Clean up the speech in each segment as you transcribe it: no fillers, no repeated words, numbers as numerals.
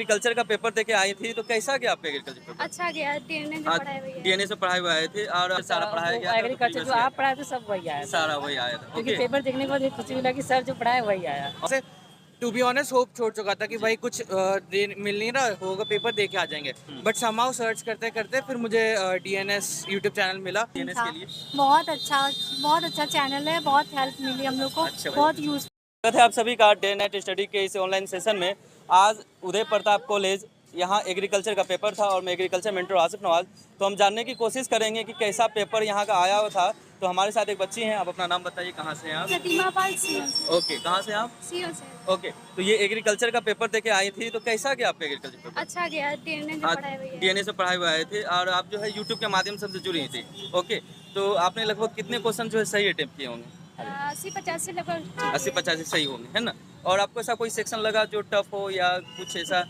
Agriculture का paper देके आई थी, तो कैसा गया आपका एग्रीकल्चर पेपर? अच्छा गया, डीएनए से पढ़ाई हुई है। डीएनए से पढ़ाए हुए आए थे और सारा पढ़ाया गया था, तो एग्रीकल्चर जो प्रीवियस आप पढ़ाए थे सब वही आया था, सारा वही आया था। क्योंकि ओके, पेपर देखने के बाद ये खुशी मिला कि सर जो पढ़ाए वही आया। से टू बी ऑनेस्ट होप छोड़ चुका था कि भाई कुछ मिल नहीं रहा होगा, पेपर दे के आ जाएंगे। बट समहाउ सर्च करते करते फिर मुझे डीएनएस यूट्यूब चैनल मिला। डीएनएस था। के लिए बहुत अच्छा चैनल है, बहुत हेल्प मिली हम लोग को, अच्छा भाई। बहुत यूज। स्वागत है आप सभी का डे नाइट स्टडी के इस ऑनलाइन सेशन में। आज उदय प्रताप कॉलेज यहाँ एग्रीकल्चर का पेपर था और मैं एग्रीकल्चर मेंटर आसिफ नवाज। तो हम जानने की कोशिश करेंगे कि कैसा पेपर यहाँ का आया हुआ था। तो हमारे साथ एक बच्ची हैं, आप अपना नाम बताइए, कहाँ से हैं आप? प्रतिमा पाल सीओ ओके, कहाँ से आप? से। ओके, तो ये एग्रीकल्चर का पेपर देके आई थी, तो कैसा गया आपका एग्रीकल्चर पेपर? अच्छा गया, डीएनए से पढ़ाई हुई है। डीएनए से पढ़ाए हुए आए थे और आप जो है यूट्यूब के माध्यम से हमसे जुड़ी थी। ओके, तो आपने लगभग कितने क्वेश्चन जो है सही अटेम्प्ट किए होंगे? 80-50 से लगभग 80-85 सही होंगे, है ना? और आपको ऐसा कोई सेक्शन लगा जो टफ हो या कुछ ऐसा?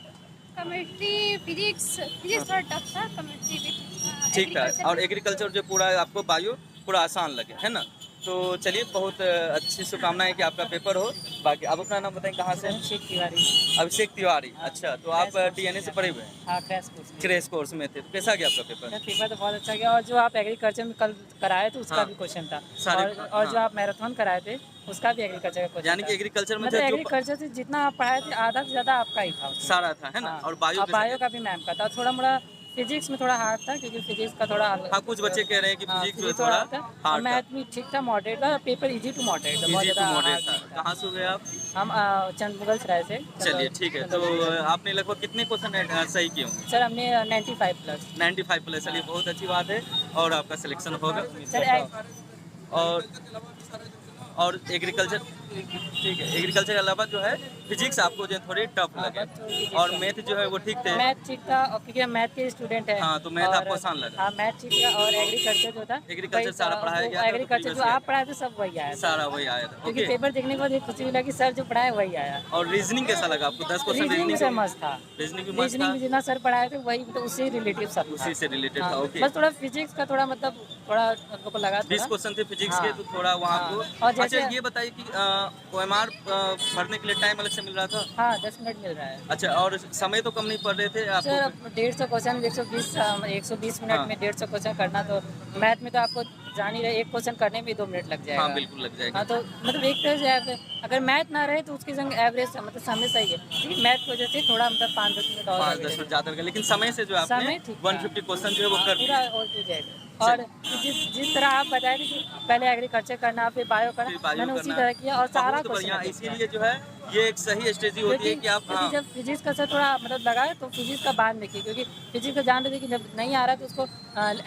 केमिस्ट्री, फिजिक्स थोड़ा टफ था, केमिस्ट्री भी ठीक था। और एग्रीकल्चर जो पूरा आपको बायो पूरा आसान लगे, है ना? तो चलिए, बहुत अच्छी शुभकामनाएं कि आपका पेपर हो। बाकी आप अपना नाम बताएं, कहाँ से हैं? अभिषेक तिवारी। अभिषेक तिवारी। अच्छा, तो आप डीएनए से पढ़े हुए हैं? हाँ, क्रैश कोर्स में। क्रैश कोर्स में थे, तो कैसा गया आपका पेपर? पेपर तो बहुत अच्छा गया, और जो आप एग्रीकल्चर में कल कराए थे उसका हाँ। भी क्वेश्चन था, सारे- और जो हाँ। आप मैराथन कराए थे उसका भी एग्रीकल्चर का क्वेश्चन यानी था। कि एग्रीकल्चर में मतलब जो एग्रीकल्चर से जितना आप पढ़ाए थे आधा से ज्यादा आपका ही था उसमें। सारा था, है ना? हाँ। और बायो और कैसा बायो गया? का भी मैम का था, थोड़ा मोड़ा फिजिक्स में थोड़ा हार्ड था, क्योंकि फिजिक्स का थोड़ा हाँ, कुछ बच्चे कह रहे हैं कि हाँ, फिजिक्स जो है physics थोड़ा था, और हार्ड था। मैथ भी ठीक था, मॉडरेट था, पेपर इजी टू मॉडरेट था, बहुत इजी टू ज़्यादा मॉडरेट hard था। नहीं था। कहाँ से हुए आप? हम चंद मुगल सराय से। चलिए, ठीक है। तो आपने लगभग कितने क्वेश्चन सही किए होंगे? सर हमने 95 प्लस। 95 प्लस। चलिए, बहुत अच्छी बात है और आपका सिलेक्शन होगा। और और एग्रीकल्चर, ठीक है, एग्रीकल्चर के अलावा जो है फिजिक्स आपको जो है थोड़ी टफ लगे, और मैथ जो है वो ठीक थे। मैथ ठीक था, और क्योंकि हम मैथ के स्टूडेंट हैं। हाँ, तो मैथ और- आपको आसान लगा। हाँ, मैथ ठीक था, और एग्रीकल्चर जो था एग्रीकल्चर वही सारा था, पढ़ाया तो गया था, तो एग्रीकल्चर जो previous आप पढ़ाए थे सब वही आया था, सारा वही आया था। क्योंकि ओके, पेपर देखने के बाद ये खुशी मिला कि सर जो पढ़ाए वही आया। और रीजनिंग कैसा लगा आपको? 10 क्वेश्चन रीजनिंग से मस्त था, रीजनिंग भी मस्त रीजनिंग था, भी जितना सर पढ़ाए थे वही, तो उससे रिलेटिव सब था। उसी से रिलेटेड था। हाँ, ओके, बस थोड़ा फिजिक्स का थोड़ा मतलब थोड़ा हम लोग को लगा 20 थोड़ा। क्वेश्चन थे फिजिक्स के, हाँ। तो थोड़ा वहाँ हाँ, आपको। और जैसे- अच्छा, ये बताइए कि OMR भरने के लिए टाइम अलग से मिल रहा था? हाँ, 10 मिनट मिल रहा है। अच्छा, और समय तो कम नहीं पड़ रहे थे सर आपको? 150 क्वेश्चन 120 मिनट हाँ। में 150 क्वेश्चन करना, तो मैथ में तो आपको जान ही रहे, एक क्वेश्चन करने में 2 मिनट लग जाएगा। हाँ, बिल्कुल लग जाएगा। हाँ, तो मतलब एक तरह से अगर मैथ ना रहे तो उसकी संग एवरेज मतलब समय सही है, लेकिन मैथ की वजह से थोड़ा मतलब 5-10 मिनट और 5-10 मिनट ज़्यादा लगा, लेकिन समय से जो आपने समय ठीक था। 150 क्वेश्चन जो है वो कर पूरा दिए। और टू जेड। और जिस तरह आप बताए थे कि पहले एग्रीकल्चर करना फिर बायो फिर करना, बायो मैंने उसी करना। तरह किया और सारा बहुत बढ़िया। क्वेश्चन इसीलिए जो है ये एक सही स्ट्रेटजी होती है कि आप, क्योंकि हाँ, जब फिजिक्स का सर थोड़ा मतलब लगा है तो फिजिक्स का बाद में किया, क्योंकि फिजिक्स का जान रहे थे कि जब नहीं आ रहा है तो उसको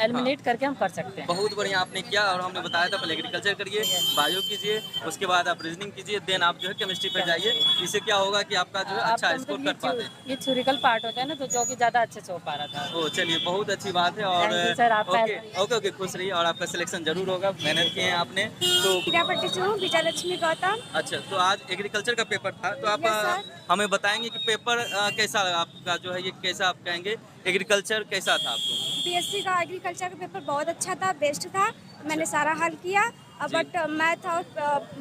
एलिमिनेट करके हम कर सकते हैं। बहुत बढ़िया आपने किया। और हमने बताया था पहले एग्रीकल्चर करिए, बायो कीजिए, उसके बाद आप रीजनिंग कीजिए, देन आप जो है केमिस्ट्री पर जाइए। इससे क्या होगा कि आपका जो है अच्छा आपका स्कोर मतलब कर पाते हैं। ये थ्योरिकल पार्ट होता है ना, तो जो कि ज़्यादा अच्छे से हो पा रहा था। ओ, चलिए, बहुत अच्छी बात है। और Thank you, sir, आपका ओके ओके ओके, खुश रहिए और आपका सिलेक्शन जरूर होगा, मेहनत किए हैं आपने तो। क्रीडापट्टी से हूँ, विजयलक्ष्मी गौतम। अच्छा, तो आज एग्रीकल्चर का पेपर था, तो आप Yes, sir. हमें बताएंगे कि पेपर कैसा लगा आपका, जो है ये कैसा आप कहेंगे एग्रीकल्चर कैसा था आपको? बीएससी का एग्रीकल्चर का पेपर बहुत अच्छा था, बेस्ट था। मैंने सारा हल किया, जी। बट मैथ और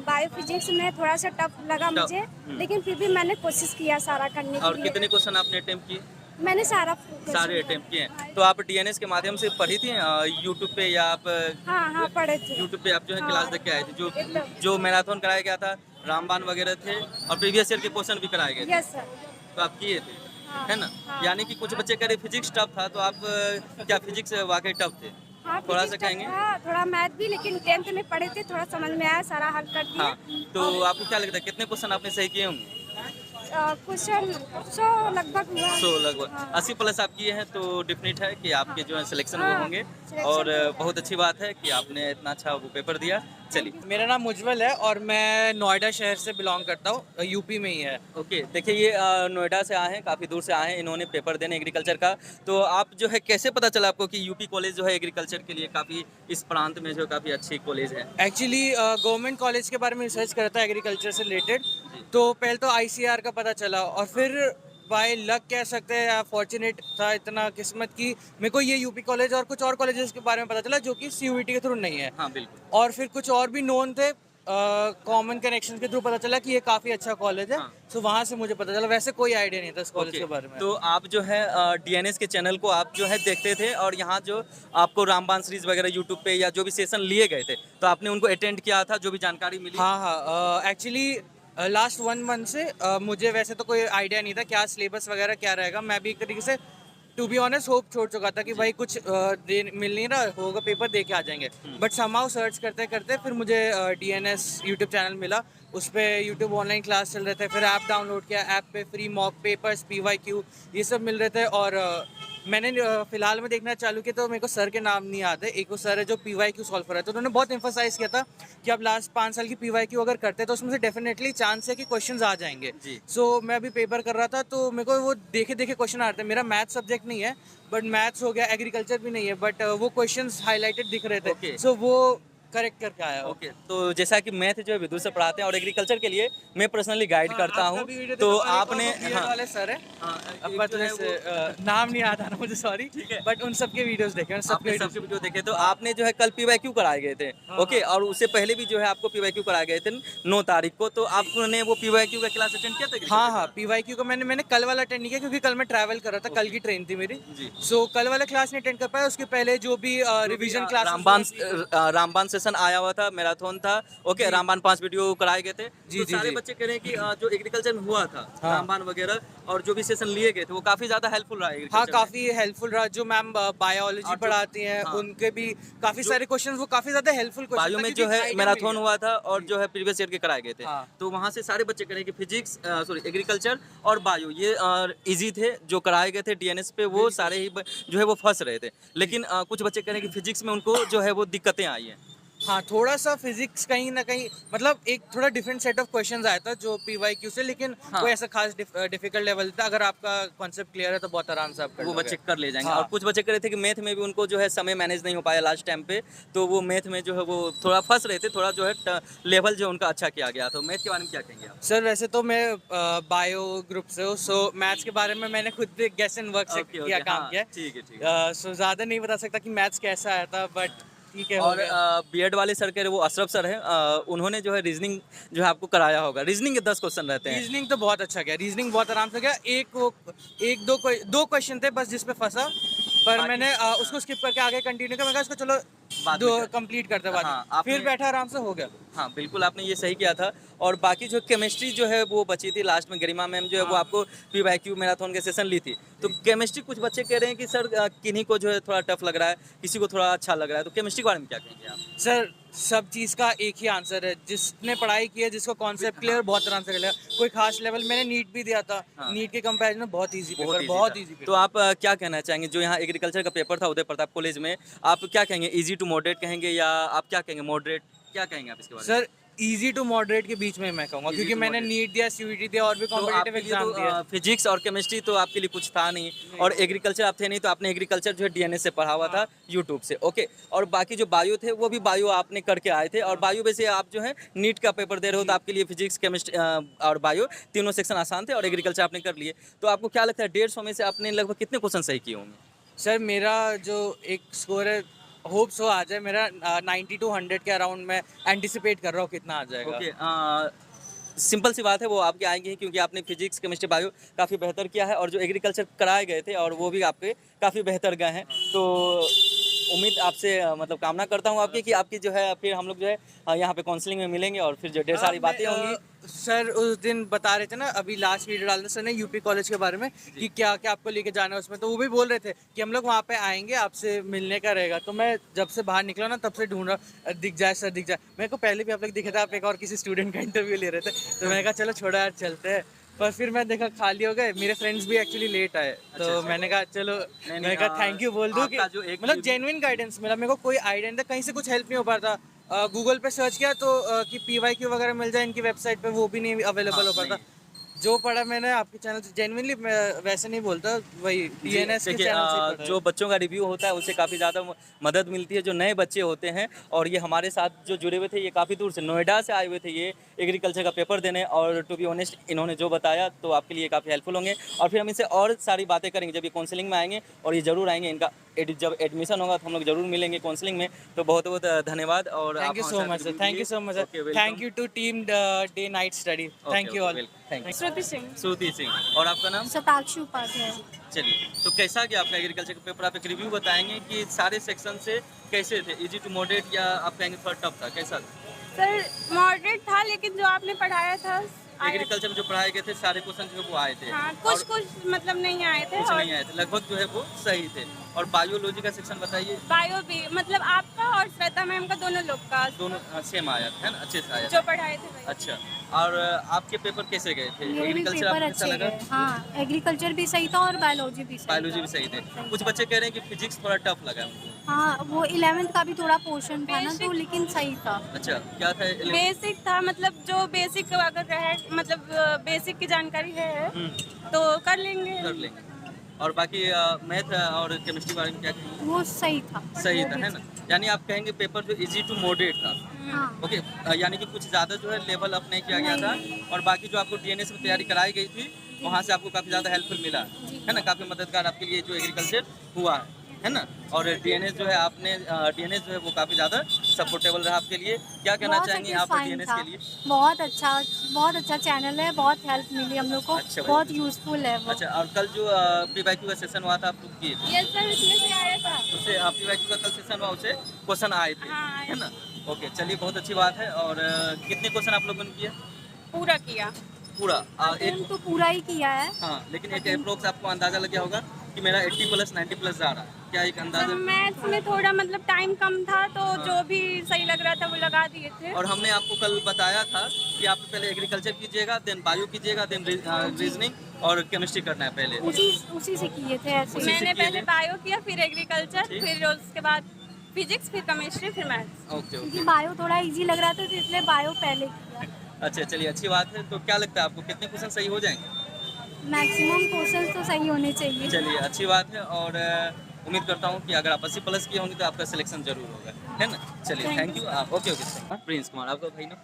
बायो फिजिक्स में थोड़ा सा टफ लगा टफ, मुझे, लेकिन फिर भी मैंने कोशिश किया सारा करने और के लिए। कितने क्वेश्चन आपने अटेम्प्ट किए? मैंने सारा सारे अटेम्प्ट किए हैं। तो आप डीएनएस के माध्यम से पढ़ी थी यूट्यूब पे, या आप हाँ पढ़े थे। यूट्यूब पे आप जो है हाँ। क्लास देख के आए थे? एकदम। जो मैराथन कराया गया था, रामबाण वगैरह थे, और प्रीवियस ईयर के क्वेश्चन भी कराए गए थे, यस सर। तो आप किए थे, हाँ, है ना? हाँ। यानी कि कुछ बच्चे कह रहे फिजिक्स टफ था, तो आप क्या फिजिक्स वाकई टफ थे? हाँ, थोड़ा physics सा टफ कहेंगे? था, थोड़ा मैथ भी, लेकिन 10th में पढ़े थे, थोड़ा समझ में आया, सारा हल कर दिए। हाँ, तो आपको क्या लगता है कितने क्वेश्चन आपने सही किए होंगे? क्वेश्चन 100 लगभग हुआ। 100 लगभग। हाँ। 80 प्लस आप किए हैं, तो डिफिनेट है कि आपके जो है सिलेक्शन वो हाँ, होंगे। selection और तो होगा। बहुत अच्छी बात है कि आपने इतना अच्छा वो पेपर दिया। चलिए, मेरा नाम उज्जवल है और मैं नोएडा शहर से बिलोंग करता हूँ, यूपी में ही है। ओके, देखिए ये नोएडा से आए हैं, काफ़ी दूर से आए हैं इन्होंने पेपर देने एग्रीकल्चर का। तो आप जो है कैसे पता चला आपको कि यूपी कॉलेज जो है एग्रीकल्चर के लिए काफ़ी इस प्रांत में जो काफ़ी अच्छी कॉलेज है? एक्चुअली गवर्नमेंट कॉलेज के बारे में रिसर्च कर रहा था एग्रीकल्चर से रिलेटेड, तो पहले तो आईसीआर का पता चला और फिर बाय लक कह सकते हैं या फॉर्चुनेट था, इतना किस्मत की मेरे को ये यूपी कॉलेज और कुछ और कॉलेजेस के बारे में पता चला जो कि सीयूईटी के थ्रू नहीं है। हाँ, बिल्कुल। और फिर कुछ और भी नोन थे, कॉमन कनेक्शन के थ्रू पता चला कि ये काफ़ी अच्छा कॉलेज है, सो वहाँ से मुझे पता चला। वैसे कोई आइडिया नहीं था इस कॉलेज के बारे में। तो आप जो है डीएनएस के चैनल को आप जो है देखते थे और यहाँ जो आपको रामबाण सीरीज वगैरह यूट्यूब पे या जो भी सेशन लिए गए थे तो आपने उनको अटेंड किया था, जो भी जानकारी मिली? हाँ, एक्चुअली लास्ट 1 मंथ से मुझे वैसे तो कोई आइडिया नहीं था क्या सिलेबस वगैरह क्या रहेगा। मैं भी एक तरीके से टू बी ऑनेस्ट होप छोड़ चुका था कि भाई कुछ मिल नहीं रहा होगा, पेपर दे के आ जाएंगे। बट समहाउ सर्च करते करते फिर मुझे डीएनएस यूट्यूब चैनल मिला, उस पर यूट्यूब ऑनलाइन क्लास चल रहे थे। फिर ऐप डाउनलोड किया, ऐप पे फ्री मॉक पेपर्स, पीवाईक्यू ये सब मिल रहे थे। और मैंने फिलहाल में देखना चालू किया तो मेरे को सर के नाम नहीं आते। एक वो सर है जो पीवाईक्यू सॉल्व कर रहे थे, तो उन्होंने बहुत एम्फोसाइज किया था कि आप लास्ट 5 साल की पीवाईक्यू अगर करते तो उसमें से डेफिनेटली चांस है कि क्वेश्चंस आ जाएंगे। सो मैं अभी पेपर कर रहा था तो मेरे को वो देखे देखे क्वेश्चन आ रहे थे। मेरा मैथ सब्जेक्ट नहीं है, बट मैथ्स हो गया, एग्रीकल्चर भी नहीं है, बट वो क्वेश्चंस हाईलाइटेड दिख रहे थे। सो वो करेक्ट करके आया। ओके, तो जैसा कि मैथ जो है विदुर से पढ़ाते हैं और एग्रीकल्चर के लिए मैं पर्सनली गाइड करता हूँ, तो आपने वाले सर है पतले से नाम नहीं आता ना मुझे, सॉरी, बट उन सबके वीडियोस देखे, आपने सबके वीडियो देखे। तो आपने जो है कल पीवाईक्यू कराए गए थे, ओके, और उससे पहले भी जो है आपको पीवाईक्यू कराए गए थे 9 तारीख को, तो आपने वो पीवाईक्यू का क्लास अटेंड किया था? हाँ, पीवाईक्यू को मैंने कल वाला अटेंड नहीं किया क्योंकि कल मैं ट्रैवल कर रहा था, कल की ट्रेन थी मेरी। सो कल वाला क्लास नहीं अटेंड कर पाया। उसके पहले जो भी रिवीजन क्लास रामबाण सेशन आया हुआ था, मैराथन था, ओके, रामबाण 5 वीडियो कराए गए थे। तो सारे बच्चे कह रहे हैं कि जो एग्रीकल्चर में हुआ था रामबाण वगैरह और जो भी सेशन लिए गए थे वो काफी ज्यादा हेल्पफुल रहा है। हाँ, काफी हेल्पफुल रहा। जो मैम बायोलॉजी पढ़ाती हैं उनके भी काफी सारे क्वेश्चन वो काफी ज्यादा हेल्पफुल क्वेश्चन। बायो में जो है मैराथन हुआ था और जो है प्रीवियस ईयर के कराए गए थे, तो वहाँ से सारे बच्चे कह रहे हैं कि फिजिक्स एग्रीकल्चर और बायो ये इजी थे जो कराए गए थे डीएनएस पे, वो सारे ही जो है वो फंस रहे थे। लेकिन कुछ बच्चे कह रहे हैं कि फिजिक्स में उनको जो है वो दिक्कतें आई हैं। हाँ, थोड़ा सा फिजिक्स कहीं ना कहीं मतलब एक थोड़ा डिफरेंट सेट ऑफ क्वेश्चंस आया था जो पीवाईक्यू से, लेकिन कोई ऐसा खास डिफिकल्ट लेवल था। अगर आपका कॉन्सेप्ट क्लियर है तो बहुत आराम से आप कर वो लोगे। बच्चे कर ले जाएंगे। और कुछ बच्चे कह रहे थे कि मैथ में भी उनको जो है समय मैनेज नहीं हो पाया लास्ट टाइम पे, तो वो मैथ में जो है वो थोड़ा फंस रहे थे, थोड़ा जो है लेवल जो उनका अच्छा किया गया। तो मैथ के बारे में क्या कहेंगे आप? सर वैसे तो मैं बायो ग्रुप से हूँ, सो मैथ्स के बारे में मैंने खुद भी गेस एंड वर्क से किया काम किया। ठीक है। सो ज़्यादा नहीं बता सकता कि मैथ्स कैसा आया था, बट ठीक है। और बीएड वाले सर कह रहे वो अशरफ सर हैं, उन्होंने जो है रीजनिंग जो है आपको कराया होगा। रीजनिंग के 10 क्वेश्चन रहते हैं। रीजनिंग तो बहुत अच्छा गया, रीजनिंग बहुत आराम से गया। दो क्वेश्चन थे बस जिसपे फंसा, पर मैंने उसको स्किप करके आगे कंटिन्यू किया। मैं कहा इसको चलो दो कंप्लीट करते बाद फिर बैठा आराम से हो गया। हाँ, बिल्कुल आपने ये सही किया था। और बाकी जो केमिस्ट्री जो है वो बची थी लास्ट में, गरिमा मैम जो है वो आपको पीवाईक्यू मैराथन के सेशन ली थी। तो केमिस्ट्री कुछ बच्चे कह रहे हैं कि सर किन्हीं को जो है थोड़ा टफ लग रहा है, किसी को थोड़ा अच्छा लग रहा है, तो केमिस्ट्री के बारे में क्या कहेंगे आप? सर सब चीज़ का एक ही आंसर है, जिसने पढ़ाई की है, जिसको कॉन्सेप्ट क्लियर, बहुत आराम से कर लिया। कोई खास लेवल, मैंने नीट भी दिया था, नीट के कंपैरिजन में बहुत ईजी पेपर, बहुत ईजी पेपर। तो आप क्या कहना चाहेंगे, जो यहाँ एग्रीकल्चर का पेपर था उदय प्रताप कॉलेज में, आप क्या कहेंगे, इजी टू मॉडरेट कहेंगे या आप क्या कहेंगे, मॉडरेट, क्या कहेंगे आप इसके बारे में? सर इजी टू मॉडरेट के बीच में मैं कहूँगा, क्योंकि मैंने नीट दिया, सीयूईटी दिया और भी कॉम्पिटिटिव एग्जाम दिया। फिजिक्स और केमिस्ट्री तो आपके लिए कुछ था नहीं, और एग्रीकल्चर आप थे नहीं, तो आपने एग्रीकल्चर जो है डीएनएस से पढ़ा हुआ था यूट्यूब से, ओके। और बाकी जो बायो थे वो भी बायो आपने करके आए थे, और बायो में से आप जो है नीट का पेपर दे रहे हो, तो आपके लिए फिजिक्स, केमिस्ट्री और बायो तीनों सेक्शन आसान थे, और एग्रीकल्चर आपने कर लिए। तो आपको क्या लगता है 150 में से आपने लगभग कितने क्वेश्चन सही किए होंगे? सर मेरा जो एक स्कोर है, होप सो आ जाए, मेरा 90 to 100 के अराउंड मैं एंटिसिपेट कर रहा हूँ कितना आ जाएगा। ओके, सिंपल सी बात है, वो आपके आएंगे ही, क्योंकि आपने फिजिक्स, केमिस्ट्री, बायो काफ़ी बेहतर किया है, और जो एग्रीकल्चर कराए गए थे और वो भी आपके काफ़ी बेहतर गए हैं। तो उम्मीद आपसे मतलब कामना करता हूँ आपकी कि आपकी जो है फिर हम लोग जो है यहाँ पे काउंसलिंग में मिलेंगे, और फिर जो ढेर सारी बातें होंगी। सर उस दिन बता रहे थे ना, अभी लास्ट वीडियो डालते सर ने यूपी कॉलेज के बारे में कि क्या क्या आपको लेके जाना है उसमें, तो वो भी बोल रहे थे कि हम लोग वहाँ पे आएंगे, आपसे मिलने का रहेगा। तो मैं जब से बाहर निकला ना तब से ढूंढ रहा, दिख जाए सर, दिख जाए। मेरे को पहले भी आप लोग दिखे थे, आप एक और किसी स्टूडेंट का इंटरव्यू ले रहे थे, तो मैंने कहा चलो छोड़ो यार चलते हैं, पर फिर मैं देखा खाली हो गए। मेरे फ्रेंड्स भी एक्चुअली लेट आए, तो मैंने कहा चलो, मैंने कहा थैंक यू बोल दूँ कि मतलब जेन्युइन गाइडेंस मिला। मेरे को कोई आइडिया नहीं था, कहीं से कुछ हेल्प नहीं हो पा रहा था। गूगल पे सर्च किया तो कि पीवाईक्यू वगैरह मिल जाए इनकी वेबसाइट पे, वो भी नहीं अवेलेबल हो पाता। जो पढ़ा मैंने आपके चैनल से, जेन्युइनली वैसे नहीं बोलता, वही डीएनएस के देखिए, चैनल से पढ़ा है। जो बच्चों का रिव्यू होता है उससे काफ़ी ज़्यादा मदद मिलती है, जो नए बच्चे होते हैं। और ये हमारे साथ जो जुड़े हुए थे, ये काफ़ी दूर से नोएडा से आए हुए थे ये एग्रीकल्चर का पेपर देने। और टू बी ऑनेस्ट, इन्होंने जो बताया तो आपके लिए काफ़ी हेल्पफुल होंगे। और फिर हम इनसे और सारी बातें करेंगे जब ये काउंसलिंग में आएंगे, और ये ज़रूर आएंगे। इनका जब एडमिशन होगा तो हम लोग जरूर मिलेंगे काउंसलिंग में। तो बहुत बहुत धन्यवाद। और thank you so much sir, thank you so much sir, thank you to team day night study, thank you all. Thank you. Shruti Singh. Shruti Singh, और आपका नाम? शताक्षी उपाध्याय। चलिए, तो कैसा गया आपका एग्रीकल्चर का पेपर? आप एक रिव्यू बताएंगे कि सारे सेक्शन से कैसे थे, इजी टू मॉडरेट या आप कहेंगे थोड़ा टफ था, कैसा था? सर मॉडरेट था, लेकिन जो आपने पढ़ाया था एग्रीकल्चर में जो पढ़ाए गए थे सारे क्वेश्चन जो है वो आए थे। हाँ, और कुछ मतलब नहीं आए थे, कुछ और नहीं आए थे, लगभग जो है वो सही थे। और बायोलॉजी का सेक्शन बताइए। बायो भी मतलब आपका और श्वेता मैम का दोनों लोग का दोनों सेम आया था, है ना? अच्छे से आया जो था। पढ़ाए थे वही। अच्छा, और आपके पेपर कैसे गए थे? मेरे भी एग्रीकल्चर पेपर आपको कैसा अच्छे लगा? गए। हाँ, एग्रीकल्चर भी सही था और बायोलॉजी भी सही बायोलॉजी था। भी सही थे। कुछ बच्चे कह रहे हैं कि फिजिक्स थोड़ा टफ लगा उनको। हाँ, वो 11th का भी थोड़ा पोर्शन था ना, तो लेकिन सही था। अच्छा, क्या था? बेसिक था, मतलब जो बेसिक अगर रहे, मतलब बेसिक की जानकारी है तो कर लेंगे। कर लेंगे। और बाकी मैथ और केमिस्ट्री के बारे में क्या कहेंगे? वो सही था। सही वो था, भी है ना? यानी आप कहेंगे पेपर जो इजी टू मॉडरेट था। हाँ, ओके, यानी कि कुछ ज़्यादा जो है लेवल अप नहीं किया गया था। और बाकी जो आपको डीएनएस में तैयारी कराई गई थी, वहाँ से आपको काफ़ी ज़्यादा हेल्पफुल मिला, है ना? काफ़ी मददगार आपके लिए जो एग्रीकल्चर हुआ है ना? और डीएनएस जो है आपने डीएनएस जो है वो काफ़ी ज़्यादा सपोर्टेबल रहा आपके लिए। क्या कहना बहुत चाहेंगे आप satisfying डीएनएस था। के लिए? बहुत अच्छा चैनल है, बहुत हेल्प मिली हम लोग को। अच्छा भाई। बहुत यूजफुल है वो। अच्छा, और कल जो पीवाईक्यू का सेशन हुआ था आप लोग किए थे, यस सर, इसमें से आया था। उससे पीवाईक्यू का कल सेशन हुआ, उससे क्वेश्चन आए थे, हाँ, है ना? ओके, चलिए, बहुत अच्छी बात है। और कितने क्वेश्चन आप लोगों ने किए? पूरा किया। पूरा एक, हम तो पूरा ही किया है। हाँ, लेकिन एक अप्रोक्स आपको अंदाजा लग गया होगा कि मेरा 80 प्लस 90 प्लस जा रहा है, क्या एक अंदाजा? मैथ्स में थोड़ा मतलब टाइम कम था, तो जो भी सही लग रहा था वो लगा दिए थे। और हमने आपको कल बताया था कि आप पहले एग्रीकल्चर कीजिएगा, देन बायो कीजिएगा, देन रीजनिंग और केमिस्ट्री करना है पहले। उसी से किए थे ऐसे। उसी से मैंने किए पहले थे। बायो किया, फिर एग्रीकल्चर, ठीक। फिर उसके बाद फिजिक्स, फिर केमिस्ट्री, फिर मैथ्स। ओके ओके, क्योंकि बायो थोड़ा इजी लग रहा था, तो इसलिए बायो पहले किया। अच्छा, चलिए, अच्छी बात है। तो क्या लगता है आपको कितने क्वेश्चन सही हो जाएंगे? मैक्सिमम क्वेश्चंस तो सही होने चाहिए। चलिए, अच्छी बात है। और उम्मीद करता हूँ कि अगर आप 80 प्लस किए होंगे तो आपका सिलेक्शन जरूर होगा, है ना? चलिए, थैंक यू। आप ओके ओके। प्रिंस कुमार, आपका भाई ना?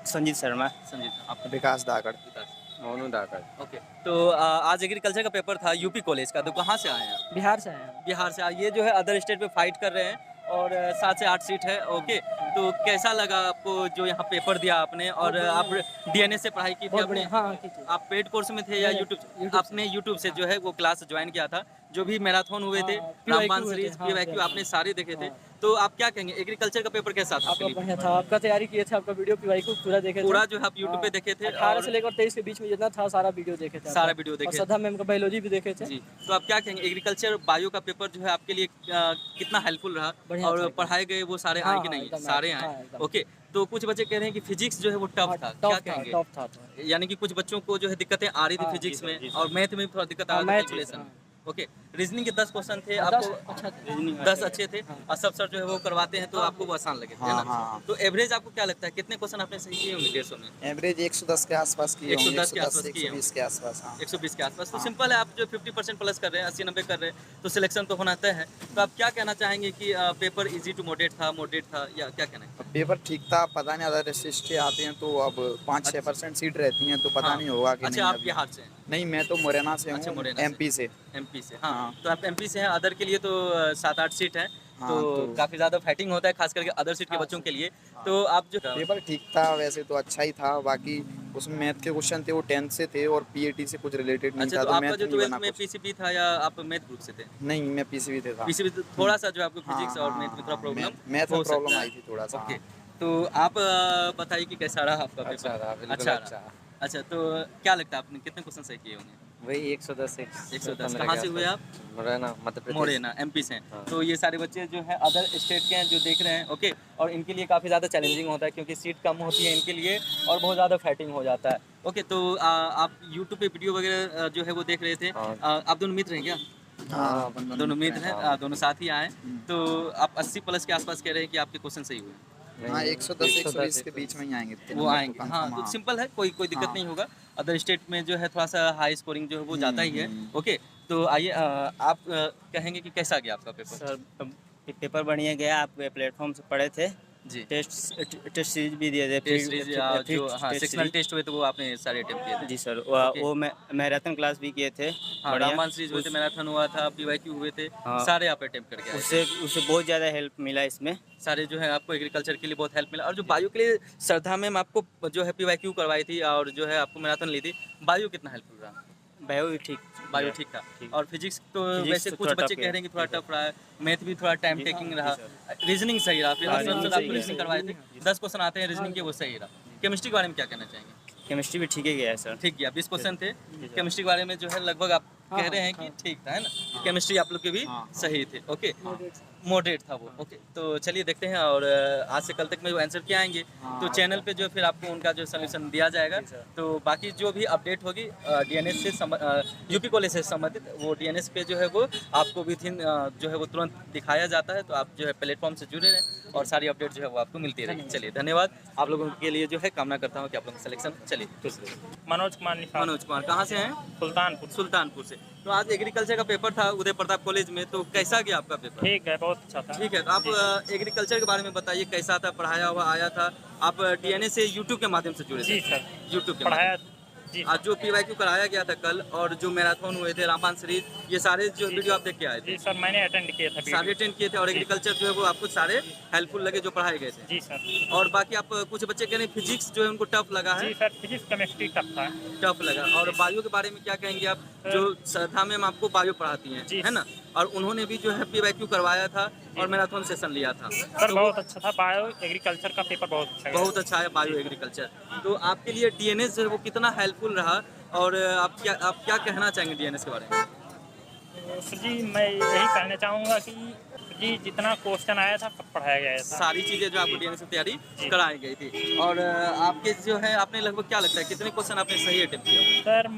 संजीत शर्मा, संजीत, आपका विकास दाकड़, विकास। मोनू दाकड़। ओके, तो आज एग्रीकल्चर का पेपर था यूपी कॉलेज का, तो कहाँ से आए हैं आप? बिहार से आए हैं। बिहार से आए। ये जो है अदर स्टेट पे फाइट कर रहे हैं, और 7 से 8 सीट है। ओके, तो कैसा लगा आपको जो यहाँ पेपर दिया आपने? और आप डीएनएस से पढ़ाई की थी बहुत आपने? बढ़िया, हाँ कीजिए। आप पेड कोर्स में थे या यूट्यूब? आपने यूट्यूब से जो है वो क्लास ज्वाइन किया था, जो भी मैराथन हुए थे, रामबाण सीरीज, पीवाईक्यू, आपने सारे देखे थे। तो आप क्या कहेंगे, एग्रीकल्चर का पेपर कैसा था आपके आपका लिए? बढ़िया था, आपका तैयारी किए थे, आपका वीडियो पीवाईक्यू पूरा देखे थे। पूरा जो है आप यूट्यूब पे देखे थे? 18 और से लेकर 23 के बीच में जितना था सारा वीडियो देखे थे। सारा वीडियो और देखे श्रद्धा मैम का बायोलॉजी भी देखे थे। जी। तो आप क्या कहेंगे, एग्रीकल्चर बायो का पेपर जो है आपके लिए कितना हेल्पफुल रहा? बढ़िया और था। पढ़ाए गए वो सारे हाँ, आए कि हाँ, नहीं? एकदम सारे हाँ, आए। एकदम। ओके, तो कुछ बच्चे कह रहे हैं कि फिजिक्स जो है वो टफ था, क्या कहेंगे? टॉप था। यानी कि कुछ बच्चों को जो है दिक्कतें आ रही थी हाँ, फिजिक्स जी में, जी और मैथ में भी थोड़ा दिक्कत आ रही थी, मैथ, कैलकुलेशन हाँ। में। ओके, रीजनिंग के 10 क्वेश्चन थे 10 आपको, अच्छा था। 10 अच्छे थे। और सब सर जो है वो करवाते हैं तो आपको वो आसान लगे थे, है हाँ, ना? हाँ। तो एवरेज आपको क्या लगता है कितने क्वेश्चन आपने सही किए होंगे 150 में? एवरेज 110 के आसपास किए होंगे, 110 के आसपास किए 120 के आसपास। हाँ, 120 के आसपास। तो हाँ। सिंपल है, आप जो 50% प्लस कर रहे हैं, 80-90 कर रहे हैं, तो सिलेक्शन तो होना तय है। तो आप क्या कहना चाहेंगे कि पेपर इजी टू मॉडरेट था, या क्या कहना है? पेपर ठीक था, पता नहीं अदर स्टेट आते हैं तो अब 5-6% सीट रहती हैं, तो पता हाँ। नहीं होगा कि अच्छा, नहीं। आप अभी बिहार से हैं? नहीं, मैं तो मुरैना से अच्छा, हूँ, मुरैना से। एमपी से। एमपी से, हाँ। हाँ। तो आप एमपी से हैं, अदर के लिए तो 7-8 सीट है, हाँ, तो तो- काफ़ी ज़्यादा फाइटिंग होता है, खास करके अदर सीट के बच्चों के लिए। तो आप जो पेपर ठीक था, वैसे तो अच्छा ही था। बाकी उसमें मैथ के क्वेश्चन थे, वो 10th से थे और पीएटी से कुछ रिलेटेड नहीं अच्छा, था, तो तो आपका मैथ जो नहीं 12th बना में कुछ। पीसीबी था या आप मैथ ग्रुप से थे? नहीं, मैं पीसीबी से था। पीसीबी तो थोड़ा सा जो आपको हाँ, फिजिक्स और हाँ, मैथ में थोड़ा हाँ, प्रॉब्लम मैथ में हो प्रॉब्लम सकता आई है। थी थोड़ा सा। ओके, तो आप बताइए कि कैसा रहा आपका पेपर? अच्छा रहा, बिल्कुल अच्छा अच्छा। रहा। अच्छा, तो क्या लगता है आपने कितने क्वेश्चन सही किए होंगे? वही 110 110। कहाँ से हुए आप? मुरैना, मध्य प्रदेश। मोरेना, एमपी से हैं। हाँ। तो ये सारे बच्चे जो हैं अदर स्टेट के हैं जो देख रहे हैं, ओके, और इनके लिए काफ़ी ज़्यादा चैलेंजिंग होता है क्योंकि सीट कम होती है इनके लिए, और बहुत ज़्यादा फाइटिंग हो जाता है। ओके, तो आप यूट्यूब पे वीडियो वगैरह जो है वो देख रहे थे। हाँ। आप दोनों मित्र हैं क्या? हाँ, अपन दोनों मित्र हैं, हाँ। दोनों साथ ही आए हैं। तो आप 80 प्लस के आसपास कह रहे हैं कि आपके क्वेश्चन सही हुए? हाँ 110 120 के बीच में ही आएंगे इतने वो नंबर तो आएंगे। confirm, हाँ तो सिंपल है, कोई दिक्कत हाँ। नहीं होगा। अदर स्टेट में जो है थोड़ा सा हाई स्कोरिंग जो है वो जाता ही है। ओके, तो आइए आप कहेंगे कि कैसा गया आपका पेपर? सर पेपर बढ़िया गया। आप प्लेटफॉर्म से पढ़े थे, जी। टेस्ट सीरीज भी दिए थे, टेस्ट सीरीज जो हाँ टेस्ट सेक्शनल सीरीज। टेस्ट हुए तो वो आपने सारे अटेम्प्ट किए थे? जी सर, ओके। वो मैराथन क्लास भी किए थे। हाँ, बढ़िया। रामबाण सीरीज हुए थे, मैराथन हुआ था, पीवाईक्यू हुए थे, हाँ। सारे आप अटेम्प्ट करके आए थे। उससे बहुत ज़्यादा हेल्प मिला इसमें। सारे जो है आपको एग्रीकल्चर के लिए बहुत हेल्प मिला। और जो बायो के लिए श्रद्धा मैम आपको जो है पीवाईक्यू करवाई थी और जो है आपको मैराथन ली थी, बायो कितना हेल्पफुल रहा? बायो भी ठीक, बायो ठीक था। ठीक। और फिजिक्स तो फिजिक्स वैसे तो कुछ थोड़ा बच्चे टफ कह रहे हैं कि थोड़ा टफ रहा है, मैथ भी थोड़ा टाइम टेकिंग रहा, रीजनिंग सही रहा। फिर हाँ, आपको रीजनिंग सही रीजनिंग है। करवाए थे, 10 क्वेश्चन आते हैं रीजनिंग के, वो सही रहा। केमिस्ट्री के बारे में क्या कहना चाहेंगे? केमिस्ट्री भी ठीक ही गया है सर। ठीक गया, 20 क्वेश्चन थे केमिस्ट्री के बारे में, जो है लगभग आप कह रहे हैं कि ठीक था, है ना? केमिस्ट्री आप लोग के भी सही थे। ओके, मॉडरेट था वो। ओके, तो चलिए देखते हैं। और आज से कल तक में जो आंसर किए आएंगे तो चैनल पे जो फिर आपको उनका जो सोल्यूशन दिया जाएगा। तो बाकी जो भी अपडेट होगी डीएनएस से यूपी कॉलेज से संबंधित, वो डीएनएस पे जो है वो आपको विथिन जो है वो तुरंत दिखाया जाता है। तो आप जो है प्लेटफॉर्म से जुड़े रहें और सारी अपडेट जो है वो आपको मिलती रहेगी। चलिए धन्यवाद आप लोगों के लिए, जो है कामना करता हूँ कि आप लोगों का सिलेक्शन। चलिए मनोज कुमार निफार, मनोज कुमार कहाँ से हैं? सुल्तानपुर। सुल्तानपुर से। तो आज एग्रीकल्चर का पेपर था उदय प्रताप कॉलेज में, तो कैसा गया आपका पेपर? ठीक है, बहुत अच्छा था। ठीक है, तो आप एग्रीकल्चर के बारे में बताइए, कैसा था, पढ़ाया हुआ आया था? आप डीएनए से यूट्यूब के माध्यम से जुड़े थे? जी सर, यूट्यूब के पढ़ाया माध्यम से। जी। आज जो पीवाईक्यू कराया गया था कल और जो मैराथन हुए थे, रामबाण सीरीज, ये सारे जो वीडियो आप देख के आए थे? जी सर, मैंने अटेंड किया था सारे अटेंड किए थे। और एग्रीकल्चर जो है वो आपको सारे हेल्पफुल लगे जो पढ़ाए गए थे? जी सर। और बाकी आप कुछ बच्चे कह रहे हैं फिजिक्स जो है उनको टफ लगा है? जी सर, फिजिक्स केमिस्ट्री टफ था। टफ लगा। और बायो के बारे में क्या कहेंगे आप? जो श्रद्धा मैम आपको बायो पढ़ाती हैं, जी। है ना? और उन्होंने भी जो है पीवाईक्यू करवाया था और मैराथन सेशन लिया था। सर बहुत अच्छा था, बायो एग्रीकल्चर का पेपर बहुत अच्छा गया। बहुत अच्छा है बायो एग्रीकल्चर। तो आपके लिए डीएनएस जो है वो कितना हेल्पफुल रहा, और आप क्या कहना चाहेंगे डीएनएस के बारे में? तो सर जी मैं यही कहना चाहूँगा कि जी जितना क्वेश्चन आया था सब पढ़ाया गया था। सारी चीज़ें जो आपको डीएनएस में तैयारी कराई गई थी। और आपके जो है आपने लगभग क्या लगता है कितने क्वेश्चन आपने सही अटेम्प्ट किया? सर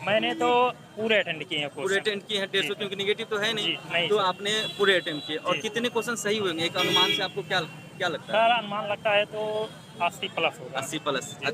मैंने तो पूरे अटेंड किए हैं पूरे क्वेश्चन। अटेम्प्ट किए हैं 150, क्योंकि निगेटिव तो है जी, नहीं, नहीं तो सर। आपने पूरे अटेम्प्ट किए। और जी। कितने क्वेश्चन सही होंगे एक अनुमान से आपको क्या लगता है? सर अनुमान लगता है तो 80 प्लस होगा। 80 प्लस। अच्छा।